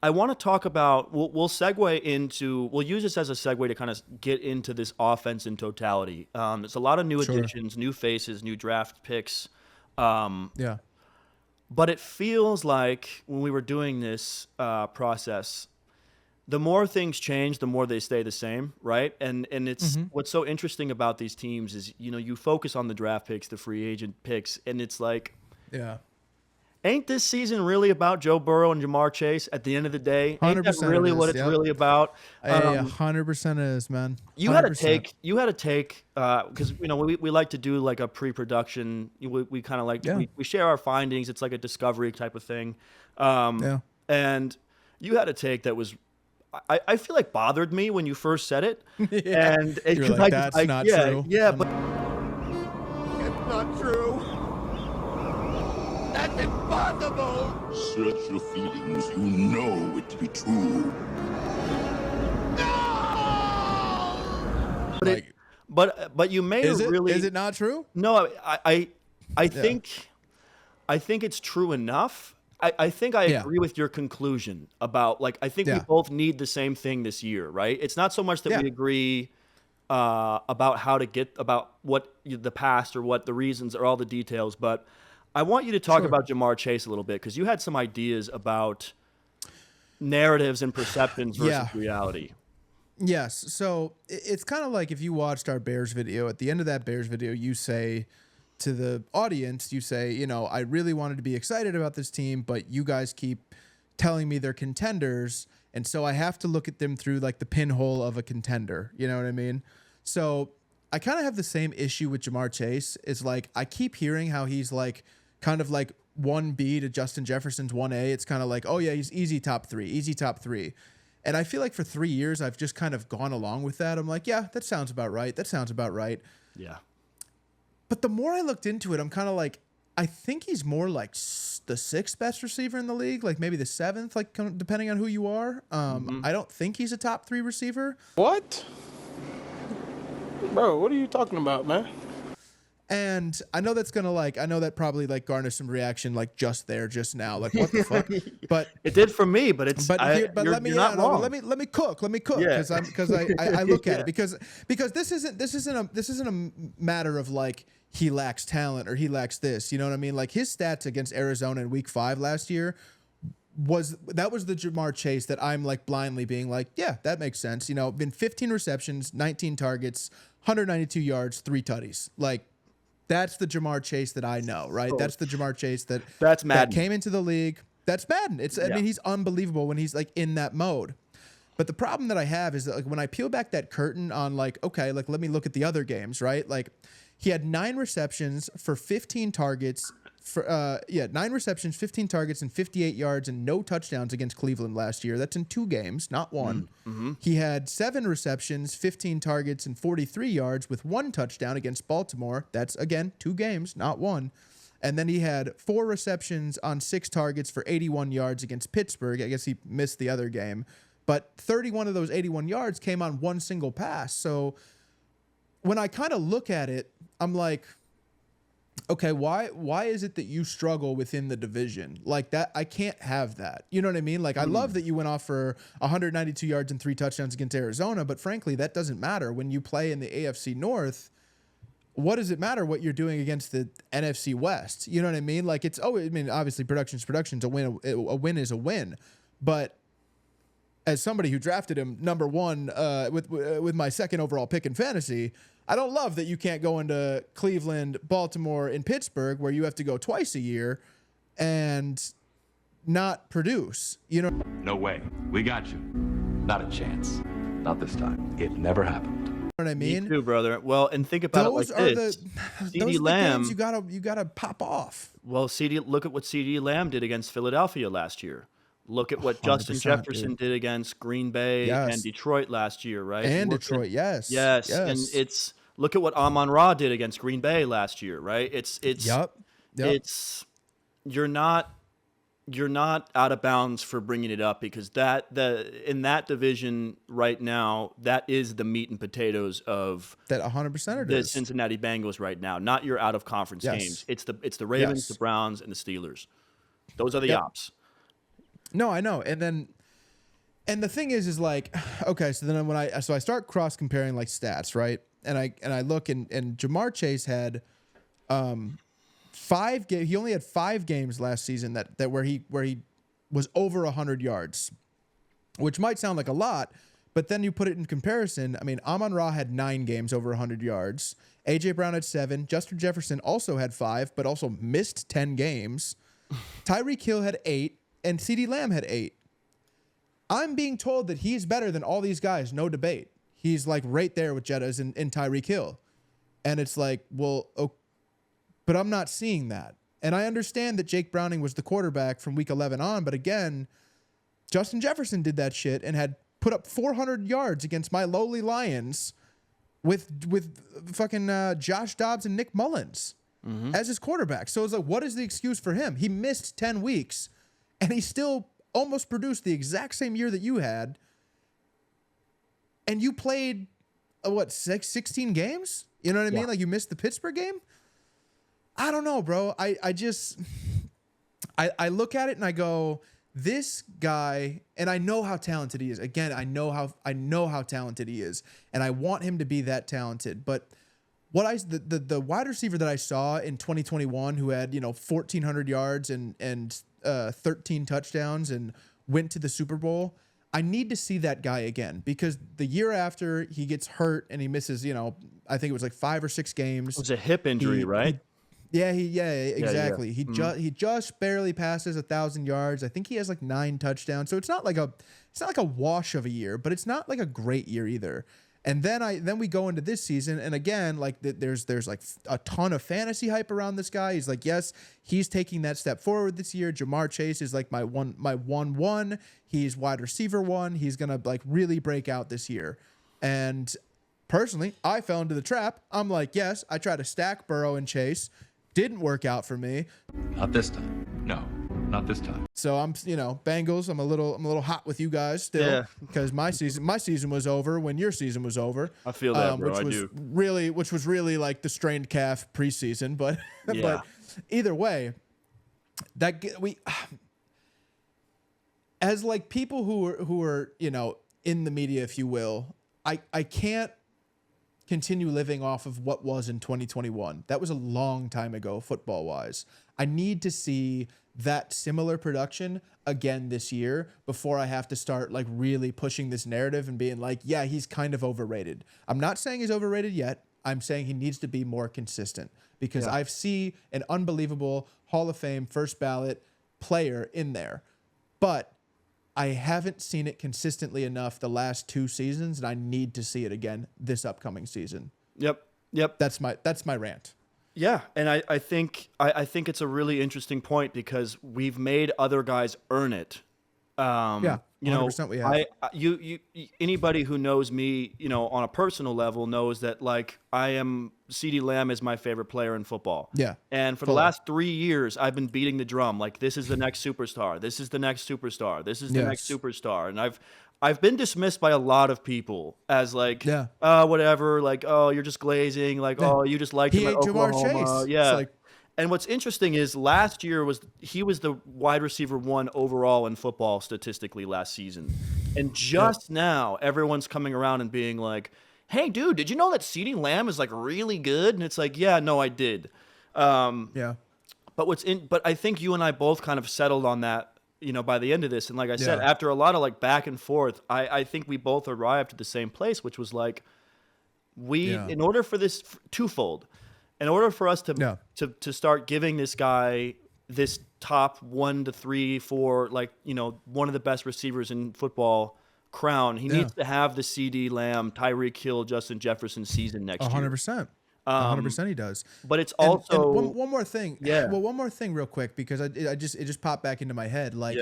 I want to talk about. We'll segue into. We'll use this as a segue to kind of get into this offense in totality. There's a lot of new Sure. additions, new faces, new draft picks. Um, Yeah. but it feels like when we were doing this process, the more things change, the more they stay the same, right? And it's Mm-hmm. what's so interesting about these teams is you focus on the draft picks, the free agent picks, and it's like, Yeah. ain't this season really about Joe Burrow and Jamar Chase at the end of the day? Ain't that 100% it really what is. it's Yep. really about? A Um, 100% is, man. you had a 100%. take. You had a take because we like to do like a pre-production. We kind of like Yeah. we share our findings. It's like a discovery type of thing. Um, Yeah. and you had a take that was I feel like bothered me when you first said it, Yeah. and You're because like, that's not true. yeah, but It's not true. That's impossible. Search your feelings. You know it to be true. No! but you made Is a it really is it not true? no. I think it's true enough. I think I Yeah. agree with your conclusion about like I think we Yeah. both need the same thing this year, right? It's not so much that Yeah. we agree about how to get about what the past or what the reasons or all the details, but I want you to talk Sure. about Jamar Chase a little bit because you had some ideas about narratives and perceptions versus Yeah. reality. Yes. So it's kind of like if you watched our Bears video, at the end of that Bears video, you say to the audience, you say, I really wanted to be excited about this team, but you guys keep telling me they're contenders. And so I have to look at them through like the pinhole of a contender. You know what I mean? So I kind of have the same issue with Jamar Chase. It's like I keep hearing how he's like kind of like 1B to Justin Jefferson's 1A. It's kind of like, oh yeah, he's easy top three. And I feel like for 3 years, I've just kind of gone along with that. I'm like, yeah, that sounds about right. Yeah. But the more I looked into it, I'm kind of like, I think he's more like the sixth best receiver in the league, like maybe the seventh, like depending on who you are. I don't think he's a top 3 receiver. What? Bro, what are you talking about, man? And I know that's gonna I know that probably like garner some reaction like just now, like what the fuck. But It did for me, but it's But you're not wrong. let me cook Yeah. because I look at it because this isn't a matter of like he lacks talent or he lacks this, you know what I mean? Like his stats against Arizona in week 5 last year was the Jamar Chase that I'm like blindly being like, yeah, that makes sense. Been 15 receptions, 19 targets, 192 yards, 3 tutties. Like that's the Jamar Chase that I know, right? So- That's the Jamar Chase that That's that Madden. came into the league. That's Madden. I Yeah. mean, he's unbelievable when he's like in that mode. But the problem that I have is that like when I peel back that curtain on like, okay, like let me look at the other games, right? Like he had 9 receptions for 15 targets for 9 receptions, 15 targets and 58 yards and no touchdowns against Cleveland last year. That's in 2 games, not one. He had 7 receptions, 15 targets and 43 yards with 1 touchdown against Baltimore. That's again 2 games, not one. And then he had 4 receptions on 6 targets for 81 yards against Pittsburgh. I guess he missed the other game. But 31 of those 81 yards came on 1 single pass. So when I kind of look at it, I'm like, okay, why is it that you struggle within the division? Like that, I can't have that. You know what I mean? Like I love that you went off for 192 yards and 3 touchdowns against Arizona, but frankly, that doesn't matter when you play in the AFC North. What does it matter what you're doing against the NFC West? You know what I mean? Like obviously production's production. A win is a win. But as somebody who drafted him number 1 with my 2nd overall pick in fantasy, I don't love that you can't go into Cleveland, Baltimore, and Pittsburgh where you have to go twice a year and not produce. No way. We got you. Not a chance. Not this time. It never happened. What I Me mean? too, brother. Well, and think about Those it are like this. those CeeDee are the Lamb. games you gotta pop off. Well, look at what CeeDee Lamb did against Philadelphia last year. Look at what Justin 100%, Jefferson dude. did against Green Bay Yes. and Detroit last year, right? And Look at- Detroit, yes. Yes, and look at what Amon-Ra did against Green Bay last year, right? Yep. It's you're not out of bounds for bringing it up because in that division right now, that is the meat and potatoes of That 100% it the is. Cincinnati Bengals right now, not your out of conference Yes. games. It's the Ravens, Yes. the Browns, and the Steelers. Those are the Yep. ops. No, I know. And then And the thing is like, okay, so then when I start cross comparing like stats, right? And I look and Jamar Chase had 5 games. He only had 5 games last season that where he was over 100 yards, which might sound like a lot, but then you put it in comparison. I mean, Amon-Ra had 9 games over 100 yards. AJ Brown had 7. Justin Jefferson also had 5, but also missed 10 games. Tyreek Hill had 8, and CeeDee Lamb had 8. I'm being told that he's better than all these guys, no debate. He's like right there with Jettas and Tyreek Hill. And it's like, well, but I'm not seeing that. And I understand that Jake Browning was the quarterback from week 11 on, but again, Justin Jefferson did that shit and had put up 400 yards against my lowly Lions with fucking Josh Dobbs and Nick Mullins as his quarterback. So it's like, what is the excuse for him? He missed 10 weeks and he still almost produced the exact same year that you had. And you played, 16 games? You know what I mean? Like you missed the Pittsburgh game? I don't know, bro. I just look at it and I go, this guy, and I know how talented he is. Again, I know how talented he is, and I want him to be that talented. But the wide receiver that I saw in 2021 who had 1,400 yards and 13 touchdowns and went to the Super Bowl, I need to see that guy again, because the year after he gets hurt and he misses, I think it was like 5 or 6 games. It was a hip injury, right? Exactly. He just barely passes 1,000 yards. I think he has like 9 touchdowns. So it's not like a wash of a year, but it's not like a great year either. And then we go into this season, and again, like there's like a ton of fantasy hype around this guy. He's like, yes, he's taking that step forward this year. Jamar Chase is like my 1-1. He's wide receiver 1. He's gonna like really break out this year. And personally, I fell into the trap. I'm like, yes, I tried to stack Burrow and Chase. Didn't work out for me. Not this time. No, not this time. So I'm, Bengals. I'm a little hot with you guys still, because my season was over when your season was over. I feel that, bro. Which was really like the strained calf preseason, but Yeah. but either way, as like people who are in the media, if you will, I can't continue living off of what was in 2021. That was a long time ago, football-wise. I need to see that similar production again this year before I have to start like really pushing this narrative and being like, yeah, he's kind of overrated. I'm not saying he's overrated yet. I'm saying he needs to be more consistent, because I see an unbelievable Hall of Fame first ballot player in there. But I haven't seen it consistently enough the last 2 seasons, and I need to see it again this upcoming season. Yep. That's my rant. Yeah, and I think it's a really interesting point, because we've made other guys earn it. 100% we have. You anybody who knows me, on a personal level knows that like CeeDee Lamb is my favorite player in football. Yeah. And for the last 3 years, I've been beating the drum like, this is the next superstar. This is the next superstar. This is the next superstar. And I've been dismissed by a lot of people as like, whatever, like, oh, you're just glazing, like, oh, you just liked him at Oklahoma. Chase. Yeah. It's like, and what's interesting is last year he was the wide receiver 1 overall in football statistically last season. And just now everyone's coming around and being like, hey, dude, did you know that CeeDee Lamb is like really good? And it's like, yeah, no, I did. But but I think you and I both kind of settled on that, by the end of this. And like I said, after a lot of like back and forth, I think we both arrived at the same place, which was like, in order for this twofold, in order for us to start giving this guy this top 1 to 3, 4, like, one of the best receivers in football crown, he needs to have the CeeDee Lamb, Tyreek Hill, Justin Jefferson season next year. 100%. 100% he does. But it's also and one more thing. Yeah. Well, one more thing real quick, because it just popped back into my head. Like,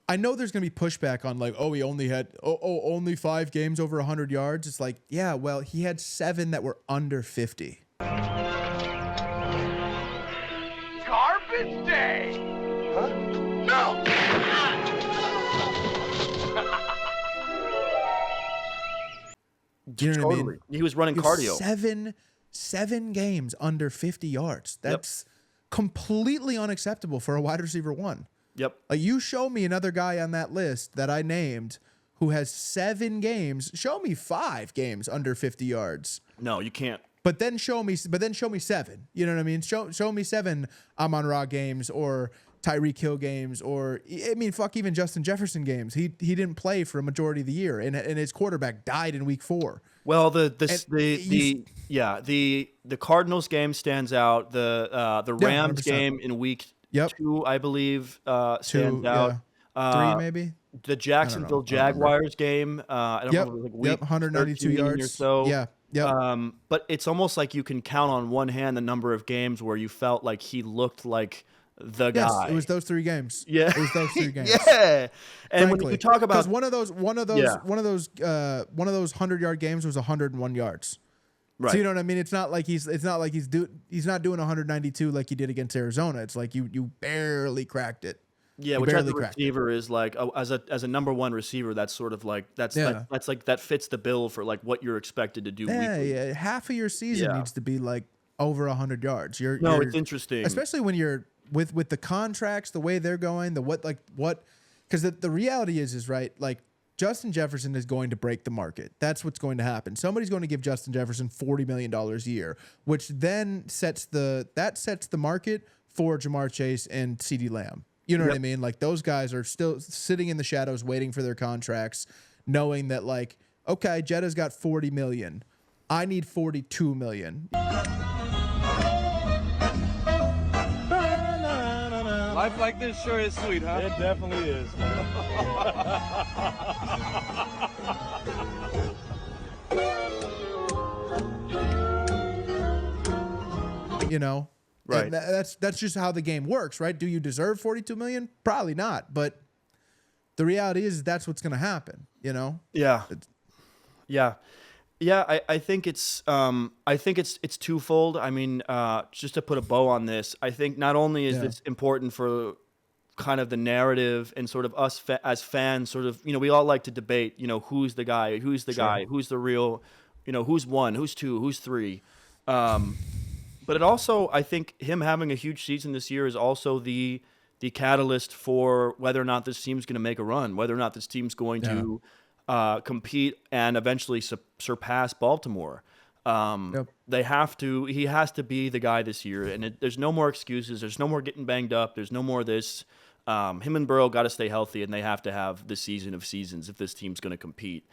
I know there's going to be pushback on like, oh, he only had only 5 games over 100 yards. It's like, yeah, well, he had 7 that were under 50. Garbage day! Huh? No! Do you know what I mean? He was running cardio. 7 games under 50 yards. That's completely unacceptable for a wide receiver 1. Yep. Like, you show me another guy on that list that I named who has 7 games. Show me 5 games under 50 yards. No, you can't. But then show me 7. You know what I mean? Show me 7 Amon-Ra games or Tyreek Hill games, or I mean, fuck, even Justin Jefferson games. He didn't play for a majority of the year, and his quarterback died in week 4. Well, the Cardinals game stands out. The Rams 100%. game in week Yep. 2, I believe, stands 2, out. yeah. 3 maybe. The Jacksonville Jaguars game. I don't know, like week 192 13 yards or so. Yeah. Yep. But it's almost like you can count on one hand the number of games where you felt like he looked like the guy. It was those 3 games. Yeah. It was those 3 games. Yeah. And Frankly, when you talk about one of those 100-yard games was 101 yards. right. So you know what I mean? It's not like he's not doing 192 like he did against Arizona. It's like you barely cracked it. Yeah, You which as barely a cracked receiver is like as a number 1 receiver, that's sort of like that's like that fits the bill for like what you're expected to do weekly. Yeah. Half of your season needs to be like over 100 yards. It's interesting. Especially when you're with the contracts, the way they're going, because the reality is right, like Justin Jefferson is going to break the market. That's what's going to happen. Somebody's going to give Justin Jefferson $40 million a year, which then sets the market for Jamar Chase and CeeDee Lamb. You know what I mean? Like, those guys are still sitting in the shadows waiting for their contracts, knowing that, like, okay, Jetta's got $40 million. I need $42 million. Life like this sure is sweet, huh? It definitely is. You know? Right. And that's just how the game works, right? Do you deserve $42 million? Probably not. But the reality is that's what's going to happen, you know? Yeah. I think it's twofold. I mean, just to put a bow on this, I think not only is this important for kind of the narrative and sort of us as fans, sort of, we all like to debate, who's the guy, who's the real, who's 1, who's 2, who's 3. But it also, I think him having a huge season this year is also the catalyst for whether or not this team's going to make a run, whether or not this team's going to compete and eventually surpass Baltimore. They have to. He has to be the guy this year, and there's no more excuses. There's no more getting banged up. There's no more this. Him and Burrow got to stay healthy, and they have to have the season of seasons if this team's going to compete.